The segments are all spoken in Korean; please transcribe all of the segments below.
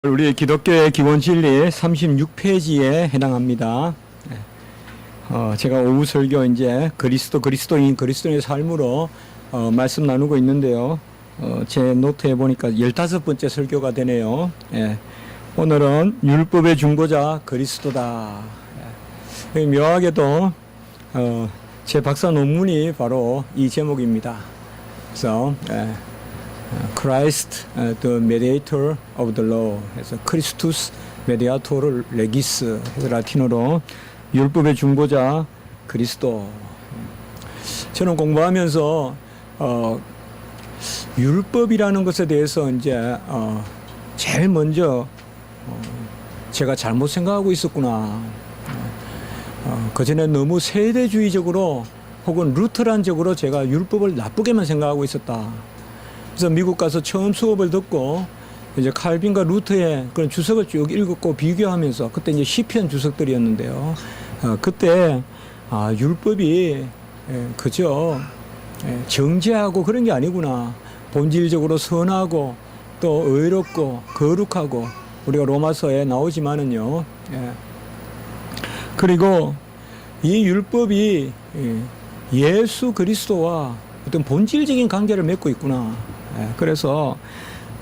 우리 기독교의 기본 진리 36페이지에 해당합니다. 제가 오후 설교 이제 그리스도인의 삶으로 말씀 나누고 있는데요. 제 노트에 보니까 15번째 설교가 되네요. 오늘은 율법의 중보자 그리스도다. 묘하게도 제 박사 논문이 바로 이 제목입니다. 그래서 Christ, the mediator of the law. 그래서 Christus mediator legis. 라틴어로 율법의 중보자 그리스도. 저는 공부하면서 율법이라는 것에 대해서 이제 제일 먼저 제가 잘못 생각하고 있었구나. 그전에 너무 세대주의적으로 혹은 루터란적으로 제가 율법을 나쁘게만 생각하고 있었다. 그래서 미국 가서 처음 수업을 듣고 이제 칼빈과 루터의 그런 주석을 쭉 읽었고 비교하면서 그때 이제 시편 주석들이었는데요. 그때 율법이 그저 정죄하고 그런 게 아니구나. 본질적으로 선하고 또 의롭고 거룩하고 우리가 로마서에 나오지만은요. 그리고 이 율법이 예수 그리스도와 어떤 본질적인 관계를 맺고 있구나. 그래서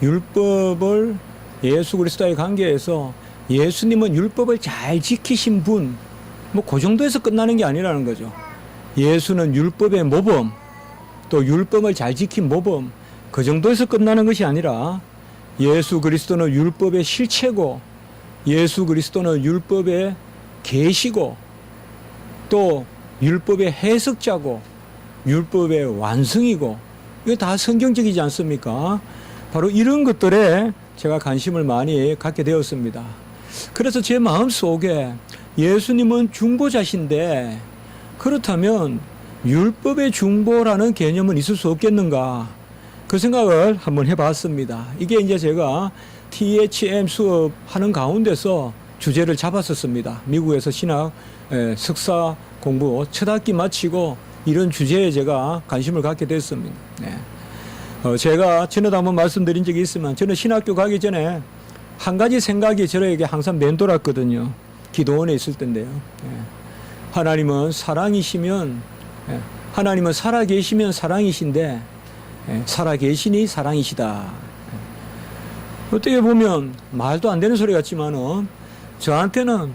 율법을 예수 그리스도의 관계에서 예수님은 율법을 잘 지키신 분, 그 정도에서 끝나는 게 아니라는 거죠. 예수는 율법의 모범, 또 율법을 잘 지킨 모범, 그 정도에서 끝나는 것이 아니라 예수 그리스도는 율법의 실체고, 예수 그리스도는 율법의 계시고, 또 율법의 해석자고, 율법의 완성이고, 이거 다 성경적이지 않습니까? 바로 이런 것들에 제가 관심을 많이 갖게 되었습니다. 그래서 제 마음속에 예수님은 중보자신데 그렇다면 율법의 중보라는 개념은 있을 수 없겠는가? 그 생각을 한번 해봤습니다. 이게 이제 제가 THM 수업하는 가운데서 주제를 잡았었습니다. 미국에서 신학 석사 공부 첫 학기 마치고 이런 주제에 제가 관심을 갖게 됐습니다. 제가 전에도 한번 말씀드린 적이 있지만 저는 신학교 가기 전에 한 가지 생각이 저에게 항상 맴돌았거든요. 기도원에 있을 때인데요. 하나님은 사랑이시면 하나님은 살아계시면 사랑이신데 살아계시니 사랑이시다. 어떻게 보면 말도 안 되는 소리 같지만은 저한테는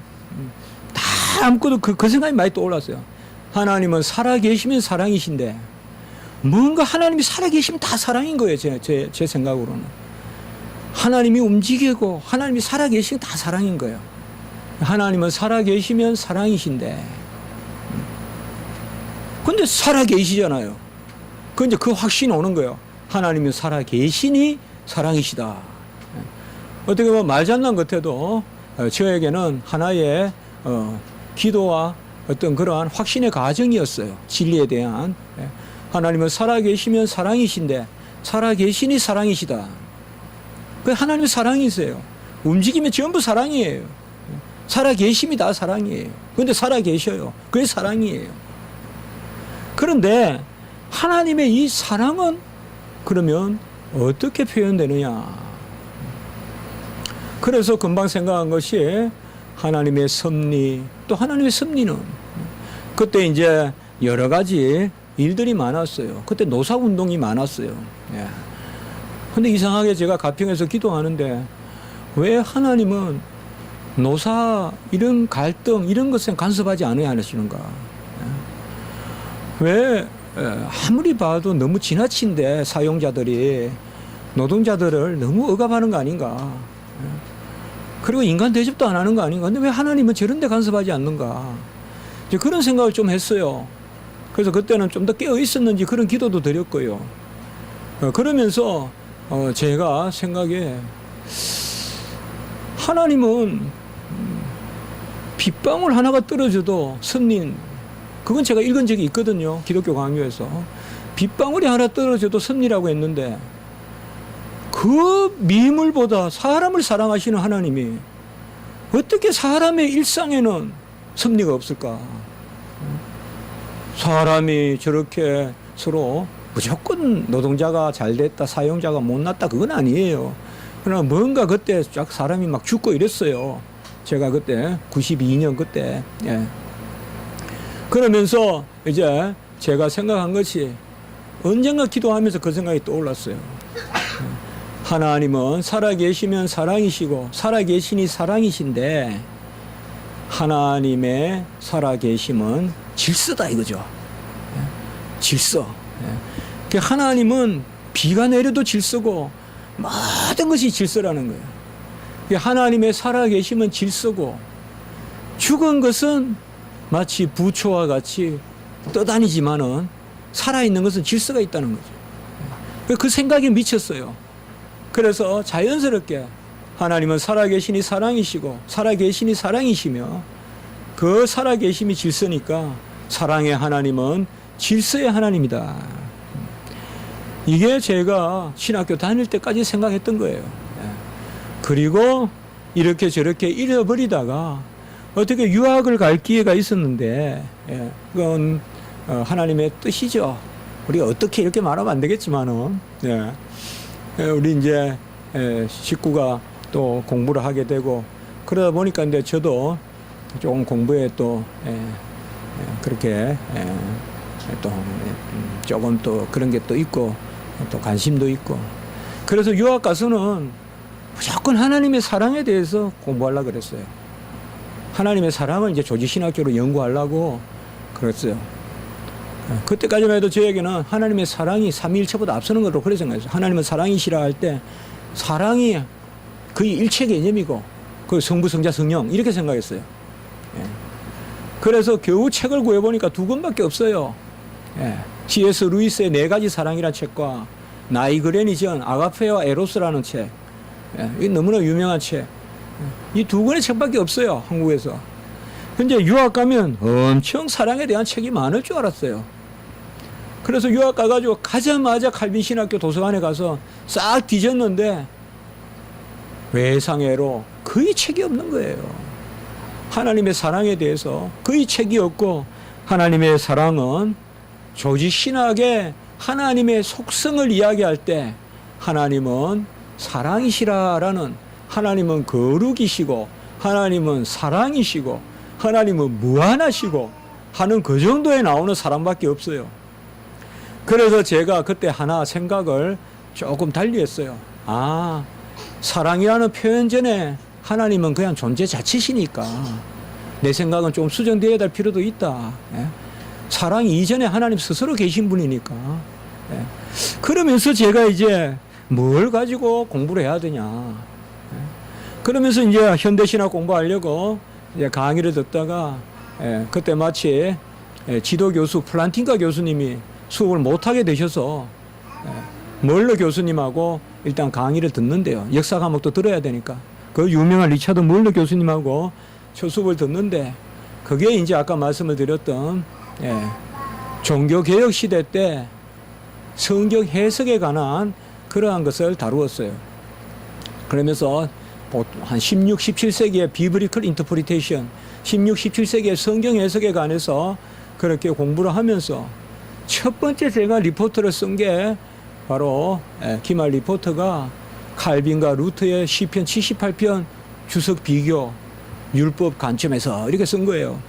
다 아무것도 그 생각이 많이 떠올랐어요. 하나님은 살아계시면 사랑이신데 뭔가 하나님이 살아계시면 다 사랑인 거예요. 제 생각으로는. 하나님이 움직이고 하나님이 살아계시면 다 사랑인 거예요. 하나님은 살아계시면 사랑이신데 근데 살아계시잖아요. 그 이제 그 확신이 오는 거예요. 하나님은 살아계시니 사랑이시다. 어떻게 보면 말장난 같아도 저에게는 하나의 기도와 어떤 그러한 확신의 과정이었어요. 진리에 대한. 하나님은 살아계시면 사랑이신데 살아계시니 사랑이시다. 그 하나님은 사랑이세요. 움직이면 전부 사랑이에요. 살아계심이 다 사랑이에요. 그런데 살아계셔요. 그게 사랑이에요. 그런데 하나님의 이 사랑은 그러면 어떻게 표현되느냐. 그래서 금방 생각한 것이 하나님의 섭리, 또 하나님의 섭리는 그때 이제 여러 가지 일들이 많았어요. 그때 노사운동이 많았어요. 근데 이상하게 제가 가평에서 기도하는데 왜 하나님은 노사 이런 갈등 이런 것에 간섭하지 않아야 하시는가? 왜 아무리 봐도 너무 지나친데 사용자들이 노동자들을 너무 억압하는 거 아닌가? 그리고 인간 대접도 안 하는 거 아닌가? 근데 왜 하나님은 저런 데 간섭하지 않는가? 이제 그런 생각을 좀 했어요. 그래서 그때는 좀 더 깨어 있었는지 그런 기도도 드렸고요. 그러면서 제가 생각에 하나님은 빗방울 하나가 떨어져도 섭린 그건 제가 읽은 적이 있거든요. 기독교 강요에서 빗방울이 하나 떨어져도 섭리라고 했는데 그 미물보다 사람을 사랑하시는 하나님이 어떻게 사람의 일상에는 섭리가 없을까? 사람이 저렇게 서로 무조건 노동자가 잘 됐다, 사용자가 못났다, 그건 아니에요. 그러나 뭔가 그때 쫙 사람이 막 죽고 이랬어요. 제가 그때 92년 그때. 예. 그러면서 이제 제가 생각한 것이 언젠가 기도하면서 그 생각이 떠올랐어요. 하나님은 살아계시면 사랑이시고 살아계시니 사랑이신데 하나님의 살아계심은 질서다 이거죠. 질서. 하나님은 비가 내려도 질서고 모든 것이 질서라는 거예요. 하나님의 살아계심은 질서고 죽은 것은 마치 부초와 같이 떠다니지만은 살아있는 것은 질서가 있다는 거죠. 그 생각에 미쳤어요. 그래서 자연스럽게 하나님은 살아계시니 사랑이시고 살아계시니 사랑이시며 그 살아계심이 질서니까 사랑의 하나님은 질서의 하나님이다. 이게 제가 신학교 다닐 때까지 생각했던 거예요. 그리고 이렇게 저렇게 잃어버리다가 어떻게 유학을 갈 기회가 있었는데 그건 하나님의 뜻이죠. 우리가 어떻게 이렇게 말하면 안 되겠지만은 우리 이제 식구가 또 공부를 하게 되고 그러다 보니까 이제 저도 조금 공부에 또 그렇게 또 조금 또 그런 게 또 있고 또 관심도 있고 그래서 유학 가서는 무조건 하나님의 사랑에 대해서 공부하려고 그랬어요. 하나님의 사랑을 이제 조지신학교로 연구하려고 그랬어요. 그때까지만 해도 저에게는 하나님의 사랑이 삼위일체보다 앞서는 것으로 그렇게 생각했어요. 하나님은 사랑이시라 할 때 사랑이 거의 일체 개념이고 그 성부, 성자, 성령 이렇게 생각했어요. 그래서 겨우 책을 구해보니까 2권밖에 없어요. C.S. 루이스의 4가지 사랑이라는 책과 나이그렌이 지은 아가페와 에로스라는 책. 이 너무나 유명한 책. 이 2권의 책밖에 없어요. 한국에서. 근데 유학 가면 엄청 사랑에 대한 책이 많을 줄 알았어요. 그래서 유학 가가지고 가자마자 칼빈 신학교 도서관에 가서 싹 뒤졌는데 외상애로 거의 책이 없는 거예요. 하나님의 사랑에 대해서 거의 책이 없고 하나님의 사랑은 조지 신학의 하나님의 속성을 이야기할 때 하나님은 사랑이시라라는 하나님은 거룩이시고 하나님은 사랑이시고 하나님은 무한하시고 하는 그 정도에 나오는 사람밖에 없어요. 그래서 제가 그때 하나 생각을 조금 달리했어요. 아, 사랑이라는 표현 전에 하나님은 그냥 존재 자체시니까 내 생각은 좀 수정되어야 될 필요도 있다. 사랑 이전에 하나님 스스로 계신 분이니까. 그러면서 제가 이제 뭘 가지고 공부를 해야 되냐. 그러면서 이제 현대신학 공부하려고 이제 강의를 듣다가 그때 마치 지도교수 플란팅가 교수님이 수업을 못하게 되셔서 멀러 교수님하고 일단 강의를 듣는데요. 역사 과목도 들어야 되니까. 그 유명한 리차드 멀러 교수님하고 첫 수업을 듣는데 그게 이제 아까 말씀을 드렸던 종교개혁 시대 때 성경 해석에 관한 그러한 것을 다루었어요. 그러면서 한 16, 17세기의 비브리컬 인터프리테이션, 16, 17세기의 성경 해석에 관해서 그렇게 공부를 하면서 첫 번째 제가 리포트를 쓴 게 바로 기말 리포트가 칼빈과 루터의 시편 78편 주석 비교 율법 관점에서 이렇게 쓴 거예요.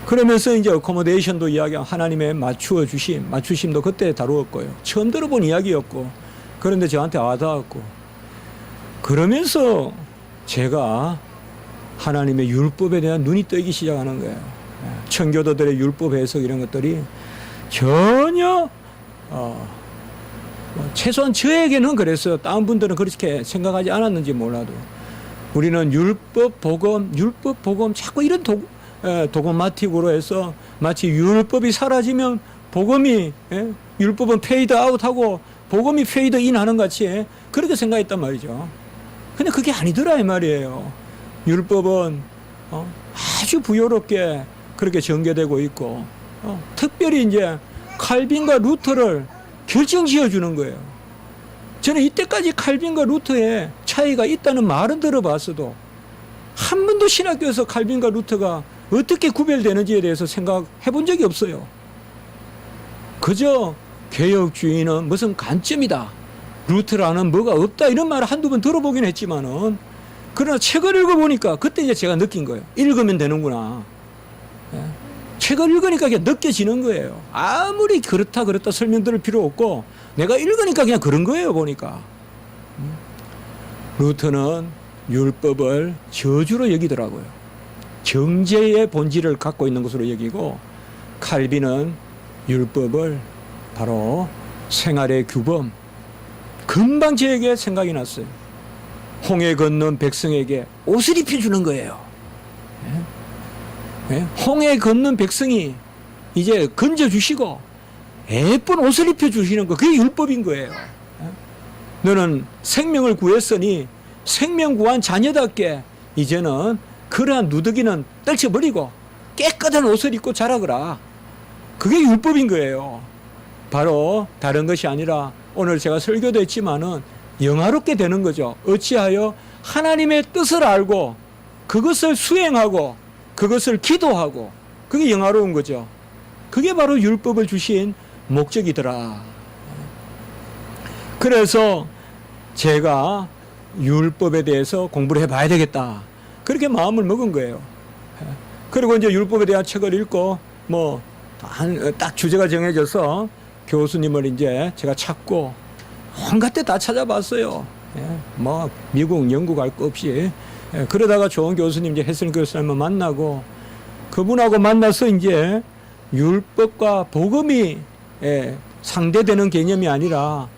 그러면서 이제 어코모데이션도 이야기하고 하나님의 맞추심도 그때 다루었고요. 처음 들어본 이야기였고 그런데 저한테 와닿았고 그러면서 제가 하나님의 율법에 대한 눈이 뜨기 시작하는 거예요. 청교도들의 율법 해석 이런 것들이 전혀 최소한 저에게는 그랬어요. 다른 분들은 그렇게 생각하지 않았는지 몰라도 우리는 율법 복음 자꾸 이런 도그마틱으로 해서 마치 율법이 사라지면 복음이 율법은 페이드 아웃하고 복음이 페이드 인 하는 같이 그렇게 생각했단 말이죠. 근데 그게 아니더라 이 말이에요. 율법은 아주 부요롭게 그렇게 전개되고 있고 특별히 이제 칼빈과 루터를 결정지어 주는 거예요. 저는 이때까지 칼빈과 루터의 차이가 있다는 말은 들어봤어도 한 번도 신학교에서 칼빈과 루터가 어떻게 구별되는지에 대해서 생각해 본 적이 없어요. 그저 개혁주의는 무슨 관점이다. 루트라는 뭐가 없다 이런 말을 한두 번 들어보긴 했지만은 그러나 책을 읽어보니까 그때 이제 제가 느낀 거예요. 읽으면 되는구나. 예. 책을 읽으니까 그냥 느껴지는 거예요. 아무리 그렇다 설명 들을 필요 없고 내가 읽으니까 그냥 그런 거예요. 보니까 루트는 율법을 저주로 여기더라고요. 정죄의 본질을 갖고 있는 것으로 여기고, 칼빈은 율법을 바로 생활의 규범. 금방 저에게 생각이 났어요. 홍해 건넌 백성에게 옷을 입혀주는 거예요. 홍해 건넌 백성이 이제 건져주시고 예쁜 옷을 입혀주시는 거, 그게 율법인 거예요. 너는 생명을 구했으니 생명 구한 자녀답게 이제는 그러한 누더기는 떨쳐버리고 깨끗한 옷을 입고 자라거라. 그게 율법인 거예요. 바로 다른 것이 아니라 오늘 제가 설교도 했지만은 영화롭게 되는 거죠. 어찌하여 하나님의 뜻을 알고 그것을 수행하고 그것을 기도하고, 그게 영화로운 거죠. 그게 바로 율법을 주신 목적이더라. 그래서 제가 율법에 대해서 공부를 해봐야 되겠다, 그렇게 마음을 먹은 거예요. 그리고 이제 율법에 대한 책을 읽고 딱 주제가 정해져서 교수님을 이제 제가 찾고 온갖 데 다 찾아봤어요. 미국, 영국 할 거 없이. 그러다가 좋은 교수님, 이제 혜슬 교수님을 만나고, 그분하고 만나서 이제 율법과 복음이 상대되는 개념이 아니라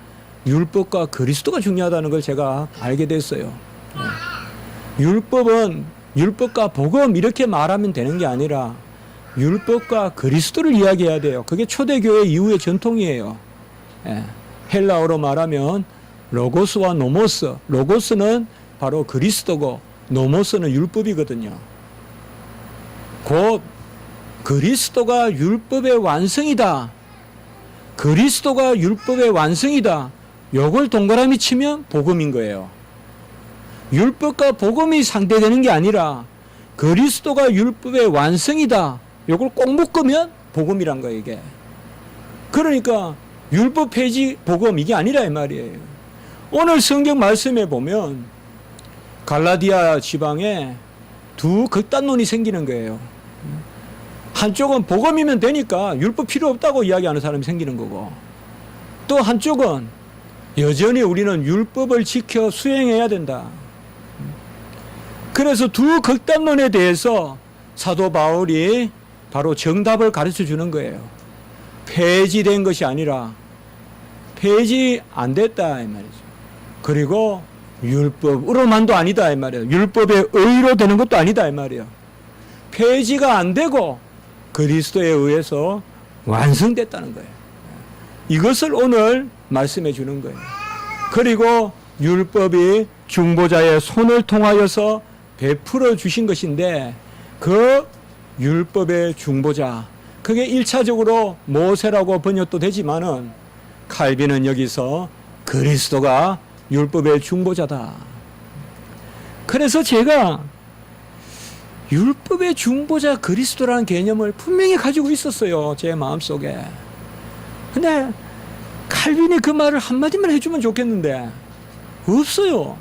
율법과 그리스도가 중요하다는 걸 제가 알게 됐어요. 율법은 율법과 복음 이렇게 말하면 되는 게 아니라 율법과 그리스도를 이야기해야 돼요. 그게 초대교회 이후의 전통이에요. 헬라어로 말하면 로고스와 노모스. 로고스는 바로 그리스도고 노모스는 율법이거든요. 곧 그리스도가 율법의 완성이다. 그리스도가 율법의 완성이다. 요걸 동그라미 치면 복음인 거예요. 율법과 복음이 상대되는 게 아니라 그리스도가 율법의 완성이다. 요걸 꼭 묶으면 복음이란 거예요, 이게. 그러니까 율법 폐지 복음 이게 아니라 이 말이에요. 오늘 성경 말씀에 보면 갈라디아 지방에 두 극단론이 생기는 거예요. 한쪽은 복음이면 되니까 율법 필요 없다고 이야기하는 사람이 생기는 거고, 또 한쪽은 여전히 우리는 율법을 지켜 수행해야 된다. 그래서 두 극단론에 대해서 사도 바울이 바로 정답을 가르쳐 주는 거예요. 폐지된 것이 아니라 폐지 안 됐다 이 말이죠. 그리고 율법으로만도 아니다 이 말이에요. 율법의 의로 되는 것도 아니다 이 말이에요. 폐지가 안 되고 그리스도에 의해서 완성됐다는 거예요. 이것을 오늘 말씀해 주는 거예요. 그리고 율법이 중보자의 손을 통하여서 베풀어 주신 것인데, 그 율법의 중보자, 그게 1차적으로 모세라고 번역도 되지만은 칼빈은 여기서 그리스도가 율법의 중보자다. 그래서 제가 율법의 중보자 그리스도라는 개념을 분명히 가지고 있었어요, 제 마음속에. 근데 칼빈이 그 말을 한마디만 해주면 좋겠는데 없어요.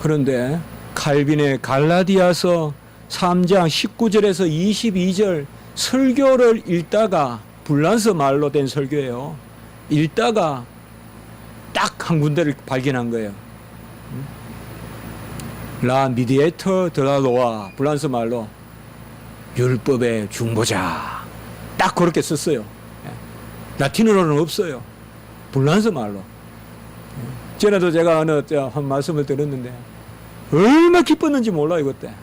그런데 칼빈의 갈라디아서 3장 19절에서 22절 설교를 읽다가, 불란스 말로 된 설교예요. 읽다가 딱 한 군데를 발견한 거예요. 라 미디에터 드라로아, 불란스 말로 율법의 중보자, 딱 그렇게 썼어요. 라틴어로는 없어요. 불란스 말로. 전에도 제가 어느 한 말씀을 들었는데 얼마나 기뻤는지 몰라요 그때.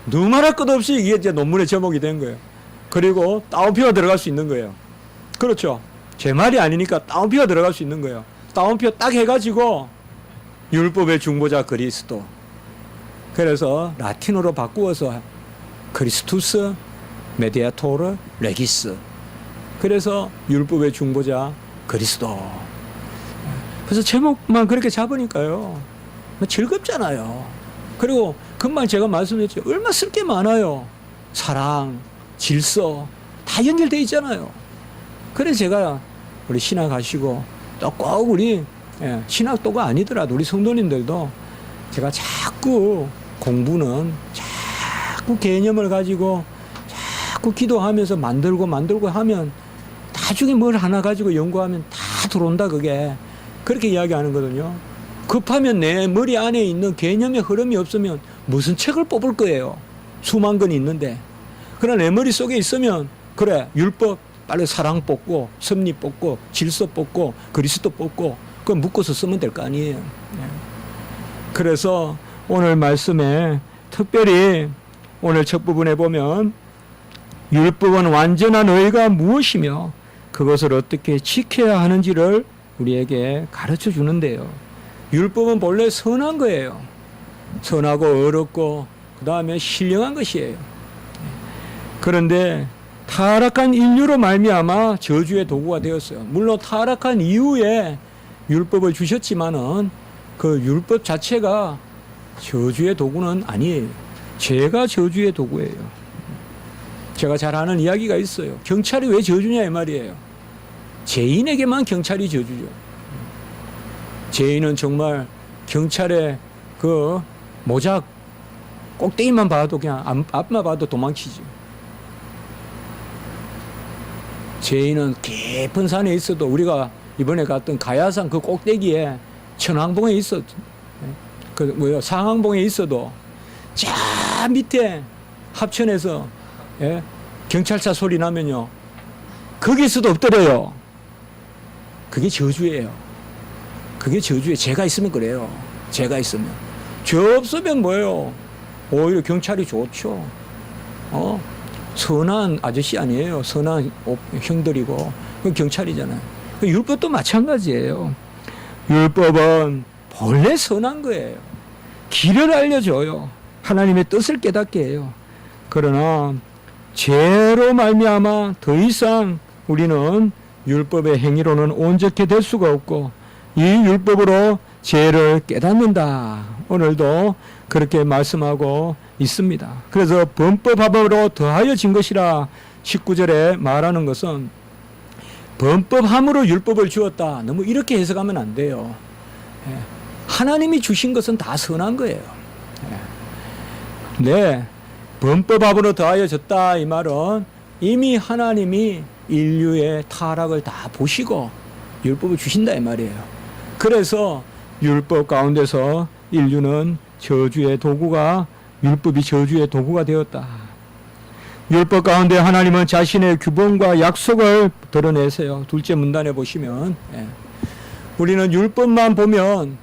누말할 것 없이 이게 이제 논문의 제목이 된 거예요. 그리고 따옴표가 들어갈 수 있는 거예요. 그렇죠. 제 말이 아니니까 따옴표가 들어갈 수 있는 거예요. 따옴표 딱 해가지고 율법의 중보자 그리스도. 그래서 라틴어로 바꾸어서 크리스투스 메디아토르 레기스. 그래서 율법의 중보자 그리스도. 그래서 제목만 그렇게 잡으니까요, 즐겁잖아요. 그리고 금방 제가 말씀드렸죠. 얼마나 쓸 게 많아요. 사랑, 질서 다 연결되어 있잖아요. 그래서 제가 우리 신학 하시고 또 꼭 우리 신학도가 아니더라도 우리 성도님들도 제가 자꾸 공부는 자꾸 개념을 가지고 자꾸 기도하면서 만들고 하면 나중에 뭘 하나 가지고 연구하면 다 들어온다 그게. 그렇게 이야기하는 거거든요. 급하면 내 머리 안에 있는 개념의 흐름이 없으면 무슨 책을 뽑을 거예요. 수만 건 있는데. 그러나 내 머릿속에 있으면 그래 율법 빨리 사랑 뽑고 섭리 뽑고 질서 뽑고 그리스도 뽑고 그거 묶어서 쓰면 될 거 아니에요. 그래서 오늘 말씀에 특별히 오늘 첫 부분에 보면 율법은 완전한 의가 무엇이며 그것을 어떻게 지켜야 하는지를 우리에게 가르쳐 주는데요. 율법은 본래 선한 거예요. 선하고 어렵고 그 다음에 신령한 것이에요. 그런데 타락한 인류로 말미암아 저주의 도구가 되었어요. 물론 타락한 이후에 율법을 주셨지만은 그 율법 자체가 저주의 도구는 아니에요. 죄가 저주의 도구예요. 제가 잘 아는 이야기가 있어요. 경찰이 왜 저주냐 이 말이에요. 죄인에게만 경찰이 저주죠. 죄인은 정말 경찰의 그 모자 꼭대기만 봐도 그냥 앞만 봐도 도망치죠. 죄인은 깊은 산에 있어도 우리가 이번에 갔던 가야산 그 꼭대기에 천왕봉에 있어도 상항봉에 있어도 저 밑에 합천에서 경찰차 소리 나면요 거기서도 없더래요. 그게 저주예요. 그게 저주예요. 죄가 있으면 그래요. 죄가 있으면. 죄 없으면 뭐예요? 오히려 경찰이 좋죠. 선한 아저씨 아니에요. 선한 형들이고 그 경찰이잖아요. 그 율법도 마찬가지예요. 율법은 본래 선한 거예요. 길을 알려줘요. 하나님의 뜻을 깨닫게 해요. 그러나 죄로 말미암아 더 이상 우리는 율법의 행위로는 온전히 될 수가 없고 이 율법으로 죄를 깨닫는다. 오늘도 그렇게 말씀하고 있습니다. 그래서 범법함으로 더하여 진 것이라 19절에 말하는 것은 범법함으로 율법을 주었다. 너무 이렇게 해석하면 안 돼요. 하나님이 주신 것은 다 선한 거예요. 네, 범법함으로 더하여 졌다 이 말은 이미 하나님이 인류의 타락을 다 보시고 율법을 주신다 이 말이에요. 그래서 율법 가운데서 인류는 저주의 도구가 율법이 저주의 도구가 되었다. 율법 가운데 하나님은 자신의 규범과 약속을 드러내세요. 둘째 문단에 보시면 우리는 율법만 보면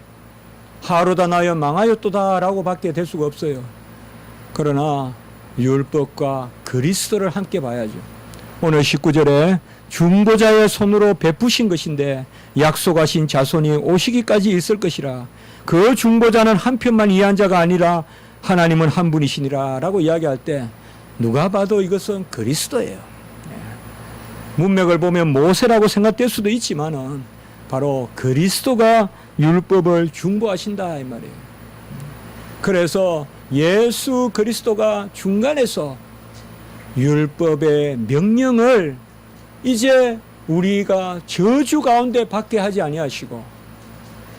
하루다 나여 망하였도다 라고 밖에 될 수가 없어요. 그러나 율법과 그리스도를 함께 봐야죠. 오늘 19절에 중보자의 손으로 베푸신 것인데 약속하신 자손이 오시기까지 있을 것이라. 그 중보자는 한 편만 이해한 자가 아니라 하나님은 한 분이시니라 라고 이야기할 때 누가 봐도 이것은 그리스도예요. 문맥을 보면 모세라고 생각될 수도 있지만은 바로 그리스도가 율법을 중보하신다 이 말이에요. 그래서 예수 그리스도가 중간에서 율법의 명령을 이제 우리가 저주 가운데 받게 하지 아니하시고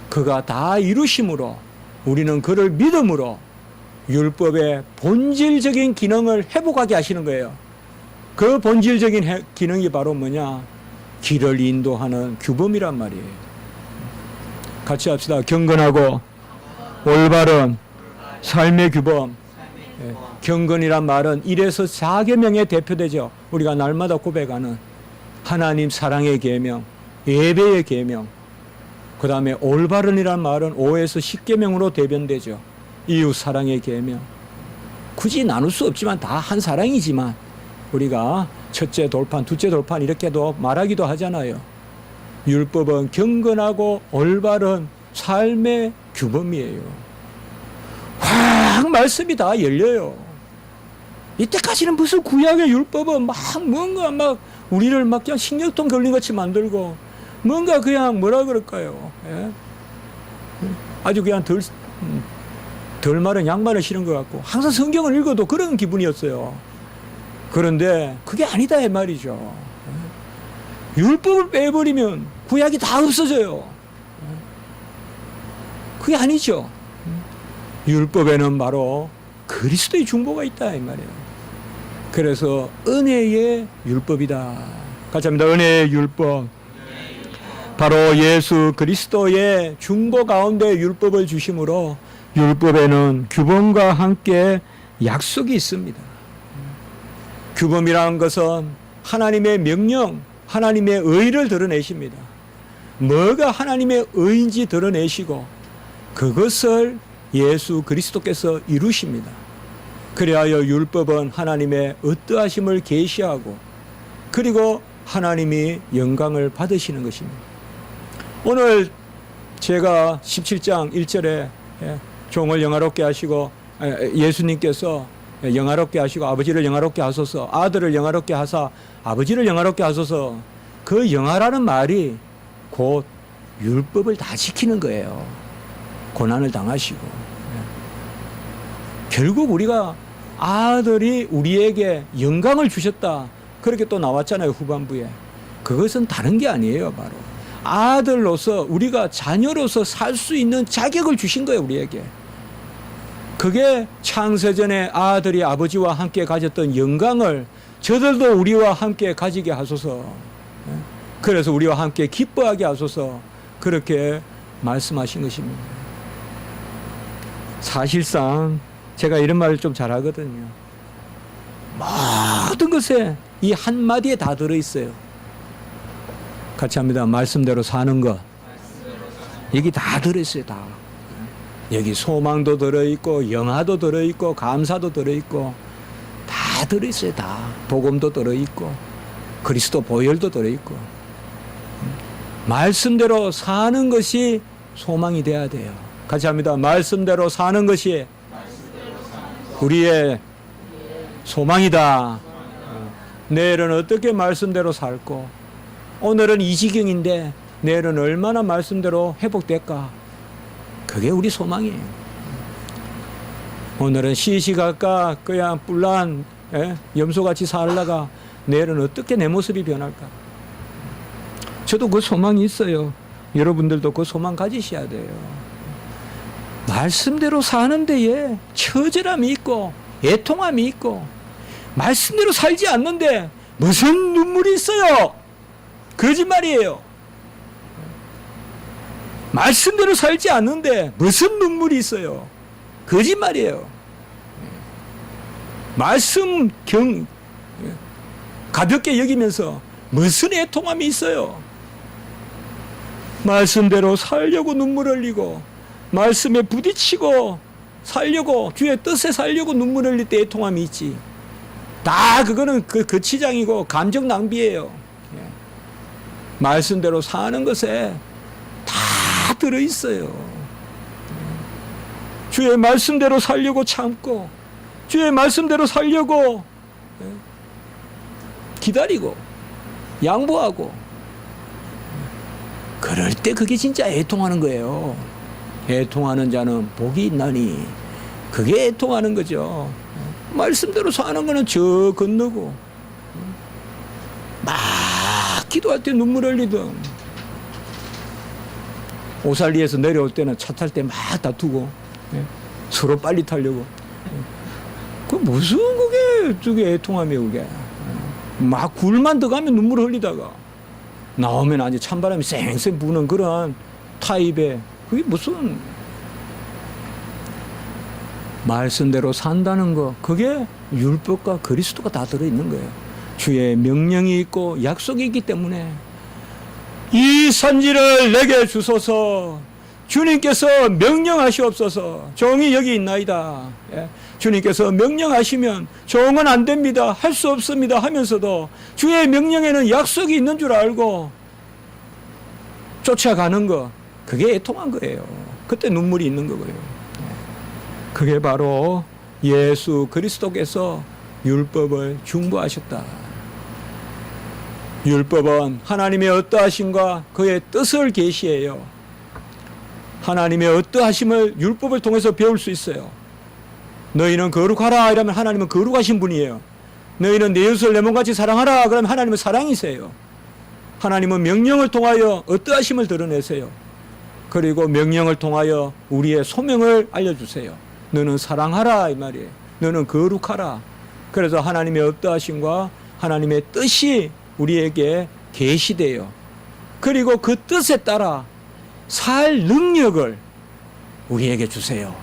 그가 다 이루심으로 우리는 그를 믿음으로 율법의 본질적인 기능을 회복하게 하시는 거예요. 그 본질적인 기능이 바로 뭐냐? 길을 인도하는 규범이란 말이에요. 같이 합시다. 경건하고 올바른 삶의 규범. 경건이란 말은 1에서 4계명에 대표되죠. 우리가 날마다 고백하는 하나님 사랑의 계명, 예배의 계명. 그 다음에 올바른이란 말은 5에서 10계명으로 대변되죠. 이웃 사랑의 계명. 굳이 나눌 수 없지만 다 한 사랑이지만 우리가 첫째 돌판, 둘째 돌판 이렇게도 말하기도 하잖아요. 율법은 경건하고 올바른 삶의 규범이에요. 확 말씀이 다 열려요. 이때까지는 무슨 구약의 율법은 뭔가 우리를 그냥 식량통 걸린 같이 만들고 뭔가 그냥 뭐라 그럴까요? 아주 그냥 덜 마른 양말을 신은 것 같고 항상 성경을 읽어도 그런 기분이었어요. 그런데 그게 아니다 이 말이죠. 율법을 빼버리면 구약이 다 없어져요. 그게 아니죠. 율법에는 바로 그리스도의 중보가 있다 이 말이에요. 그래서 은혜의 율법이다. 같이 합니다. 은혜의 율법. 바로 예수 그리스도의 중보 가운데 율법을 주심으로 율법에는 규범과 함께 약속이 있습니다. 규범이라는 것은 하나님의 명령, 하나님의 의를 드러내십니다. 뭐가 하나님의 의인지 드러내시고 그것을 예수 그리스도께서 이루십니다. 그리하여 율법은 하나님의 어떠하심을 계시하고 그리고 하나님이 영광을 받으시는 것입니다. 오늘 제가 17장 1절에 종을 영화롭게 하시고 예수님께서 영화롭게 하시고 아버지를 영화롭게 하소서, 아들을 영화롭게 하사 아버지를 영화롭게 하소서, 그 영화라는 말이 곧 율법을 다 지키는 거예요. 고난을 당하시고. 결국 우리가 아들이 우리에게 영광을 주셨다 그렇게 또 나왔잖아요. 후반부에. 그것은 다른 게 아니에요. 바로 아들로서 우리가 자녀로서 살 수 있는 자격을 주신 거예요. 우리에게. 그게 창세전에 아들이 아버지와 함께 가졌던 영광을 저들도 우리와 함께 가지게 하소서. 그래서 우리와 함께 기뻐하게 하소서. 그렇게 말씀하신 것입니다. 사실상 제가 이런 말을 좀 잘하거든요. 모든 것에 이 한마디에 다 들어있어요. 같이 합니다. 말씀대로 사는 것. 여기 다 들어있어요. 다. 여기 소망도 들어있고 영화도 들어있고 감사도 들어있고 다 들어있어요. 다. 복음도 들어있고 그리스도 보혈도 들어있고 말씀대로 사는 것이 소망이 돼야 돼요. 같이 합니다. 말씀대로 사는 것이 우리의 소망이다. 내일은 어떻게 말씀대로 살고 오늘은 이 지경인데 내일은 얼마나 말씀대로 회복될까? 그게 우리 소망이에요. 오늘은 시시각각 그냥 뿔난 염소같이 살다가 내일은 어떻게 내 모습이 변할까? 저도 그 소망이 있어요. 여러분들도 그 소망 가지셔야 돼요. 말씀대로 사는 데에 처절함이 있고 애통함이 있고 말씀대로 살지 않는데 무슨 눈물이 있어요? 거짓말이에요. 말씀대로 살지 않는데 무슨 눈물이 있어요? 거짓말이에요. 말씀 가볍게 여기면서 무슨 애통함이 있어요? 말씀대로 살려고 눈물 흘리고 말씀에 부딪히고 살려고 주의 뜻에 살려고 눈물 흘릴 때 애통함이 있지. 다 그거는 그 거치장이고 감정 낭비예요. 말씀대로 사는 것에 다 들어있어요. 주의 말씀대로 살려고 참고 주의 말씀대로 살려고 기다리고 양보하고 그럴 때 그게 진짜 애통하는 거예요. 애통하는 자는 복이 있나니 그게 애통하는 거죠. 말씀대로 사는 거는 저 건너고 막 기도할 때 눈물 흘리던 오살리에서 내려올 때는 차 탈 때 막 다투고 서로 빨리 타려고 그 무슨 그게 애통함이에요. 그게 막 굴만 더 가면 눈물 흘리다가 나오면 아주 찬바람이 쌩쌩 부는 그런 타입의 그게 무슨 말씀대로 산다는 거 그게 율법과 그리스도가 다 들어있는 거예요. 주의 명령이 있고 약속이 있기 때문에 이 산지를 내게 주소서 주님께서 명령하시옵소서 종이 여기 있나이다. 주님께서 명령하시면 종은 안 됩니다. 할 수 없습니다 하면서도 주의 명령에는 약속이 있는 줄 알고 쫓아가는 거 그게 애통한 거예요. 그때 눈물이 있는 거고요. 그게 바로 예수 그리스도께서 율법을 중보하셨다. 율법은 하나님의 어떠하심과 그의 뜻을 계시해요. 하나님의 어떠하심을 율법을 통해서 배울 수 있어요. 너희는 거룩하라 이러면 하나님은 거룩하신 분이에요. 너희는 내 이웃을 내 몸같이 사랑하라 그러면 하나님은 사랑이세요. 하나님은 명령을 통하여 어떠하심을 드러내세요. 그리고 명령을 통하여 우리의 소명을 알려주세요. 너는 사랑하라 이 말이에요. 너는 거룩하라. 그래서 하나님의 어떠하심과 하나님의 뜻이 우리에게 계시되어 그리고 그 뜻에 따라 살 능력을 우리에게 주세요.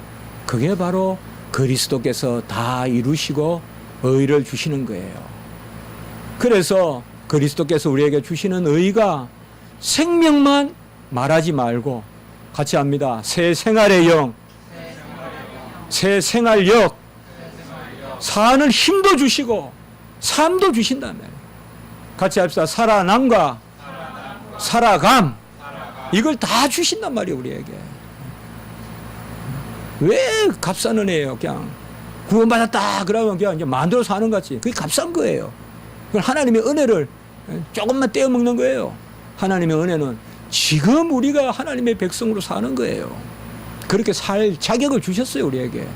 그게 바로 그리스도께서 다 이루시고 의를 주시는 거예요. 그래서 그리스도께서 우리에게 주시는 의가 생명만 말하지 말고 같이 합니다. 새 생활의 영, 새 생활력, 사는 힘도 주시고 삶도 주신다면 같이 합시다. 살아남과 살아감 이걸 다 주신단 말이에요. 우리에게. 왜 값싼 은혜예요. 그냥 구원받았다 그러면 그냥 이제 만들어 사는 거지. 그게 값싼 거예요. 그건 하나님의 은혜를 조금만 떼어먹는 거예요. 하나님의 은혜는 지금 우리가 하나님의 백성으로 사는 거예요. 그렇게 살 자격을 주셨어요. 우리에게.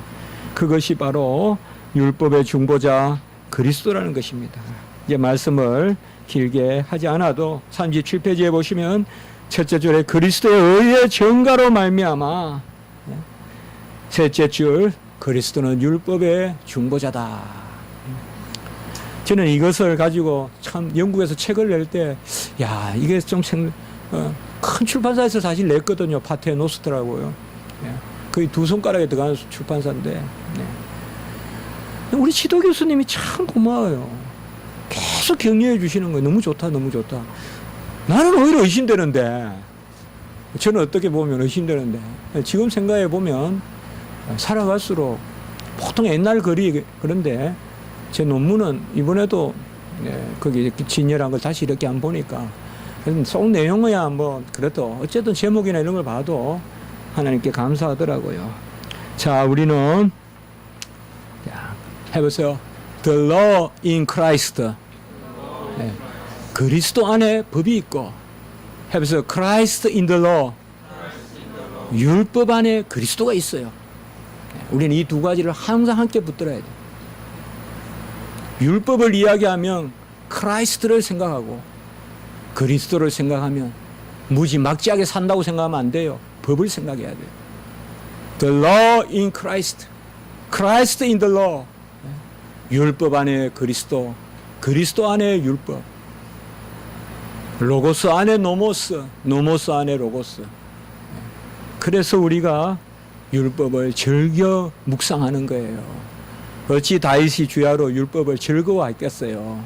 그것이 바로 율법의 중보자 그리스도라는 것입니다. 이제 말씀을 길게 하지 않아도 37페이지에 보시면 첫째 줄에 그리스도의 의의 정가로 말미암아, 셋째 줄 그리스도는 율법의 중보자다. 저는 이것을 가지고 참 영국에서 책을 낼 때 야 이게 좀 큰 출판사에서 사실 냈거든요. 파테노스트라고요. 거의 두 손가락에 들어가는 출판사인데 우리 지도 교수님이 참 고마워요. 계속 격려해 주시는 거예요. 너무 좋다 너무 좋다. 나는 오히려 의심되는데 저는 어떻게 보면 의심되는데 지금 생각해 보면 살아갈수록 보통 옛날 글이 그런데 제 논문은 이번에도 거기 진열한 걸 다시 이렇게 안 보니까 속 내용이야 뭐 그래도 어쨌든 제목이나 이런 걸 봐도 하나님께 감사하더라고요. 자, 우리는 해보세요. The law in Christ. 그리스도 안에 법이 있고 해보세요. Christ in the law. 율법 안에 그리스도가 있어요. 우리는 이 두 가지를 항상 함께 붙들어야 돼요. 율법을 이야기하면 크라이스트를 생각하고 그리스도를 생각하면 무지막지하게 산다고 생각하면 안 돼요. 법을 생각해야 돼요. The law in Christ. Christ in the law. 율법 안에 그리스도, 그리스도 안에 율법. 로고스 안에 노모스, 노모스 안에 로고스. 그래서 우리가 율법을 즐겨 묵상하는 거예요. 어찌 다윗이 주야로 율법을 즐거워했겠어요.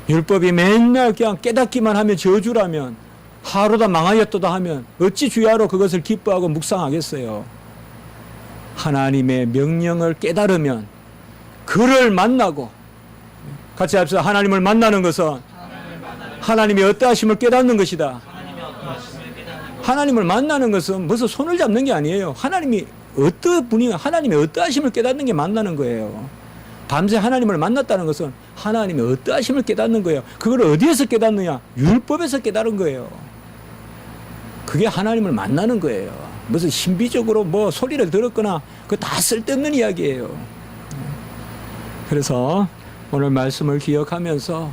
율법이 맨날 그냥 깨닫기만 하면 저주라면 하루다 망하였도다 하면 어찌 주야로 그것을 기뻐하고 묵상하겠어요. 하나님의 명령을 깨달으면 그를 만나고 같이 합시다. 하나님을 만나는 것은 하나님의 어떠하심을 깨닫는 것이다. 하나님을 만나는 것은 무슨 손을 잡는 게 아니에요. 하나님이 어떤 분이 하나님의 어떠하심을 깨닫는 게 만나는 거예요. 밤새 하나님을 만났다는 것은 하나님의 어떠하심을 깨닫는 거예요. 그걸 어디에서 깨닫느냐? 율법에서 깨달은 거예요. 그게 하나님을 만나는 거예요. 무슨 신비적으로 뭐 소리를 들었거나 그거 다 쓸데없는 이야기예요. 그래서 오늘 말씀을 기억하면서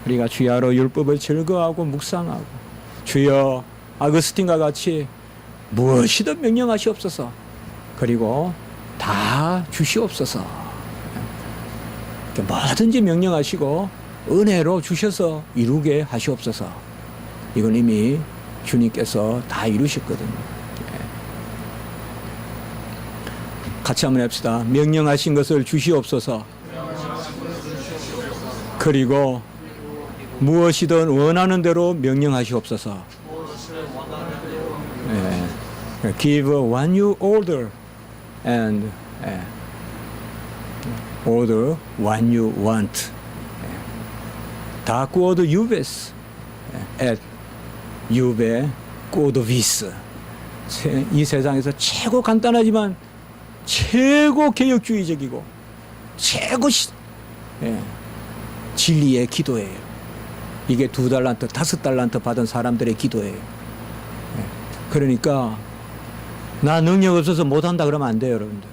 우리가 주야로 율법을 즐거워하고 묵상하고 주여 아그스틴과 같이 무엇이든 명령하시옵소서. 그리고 다 주시옵소서. 뭐든지 명령하시고 은혜로 주셔서 이루게 하시옵소서. 이건 이미 주님께서 다 이루셨거든요. 같이 한번 합시다. 명령하신 것을 주시옵소서. 그리고 무엇이든 원하는 대로 명령하시옵소서. Give what you order and order what you want. Da quod iubes et iube quod vis. 이 세상에서 최고 간단하지만 최고 개혁주의적이고 최고 진리의 기도예요. 이게 2달란트, 5달란트 받은 사람들의 기도예요. 그러니까 나 능력 없어서 못한다 그러면 안 돼요, 여러분들.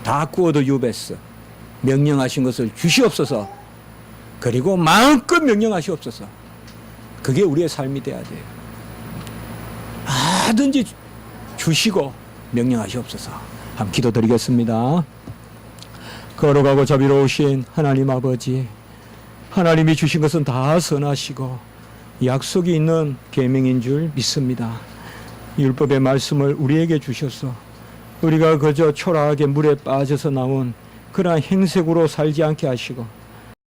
다 꾸어도 유베스. 명령하신 것을 주시옵소서. 그리고 마음껏 명령하시옵소서. 그게 우리의 삶이 돼야 돼요. 뭐든지 주시고 명령하시옵소서. 한번 기도드리겠습니다. 걸어가고 자비로우신 하나님 아버지, 하나님이 주신 것은 다 선하시고 약속이 있는 계명인 줄 믿습니다. 율법의 말씀을 우리에게 주셔서 우리가 그저 초라하게 물에 빠져서 나온 그러한 행색으로 살지 않게 하시고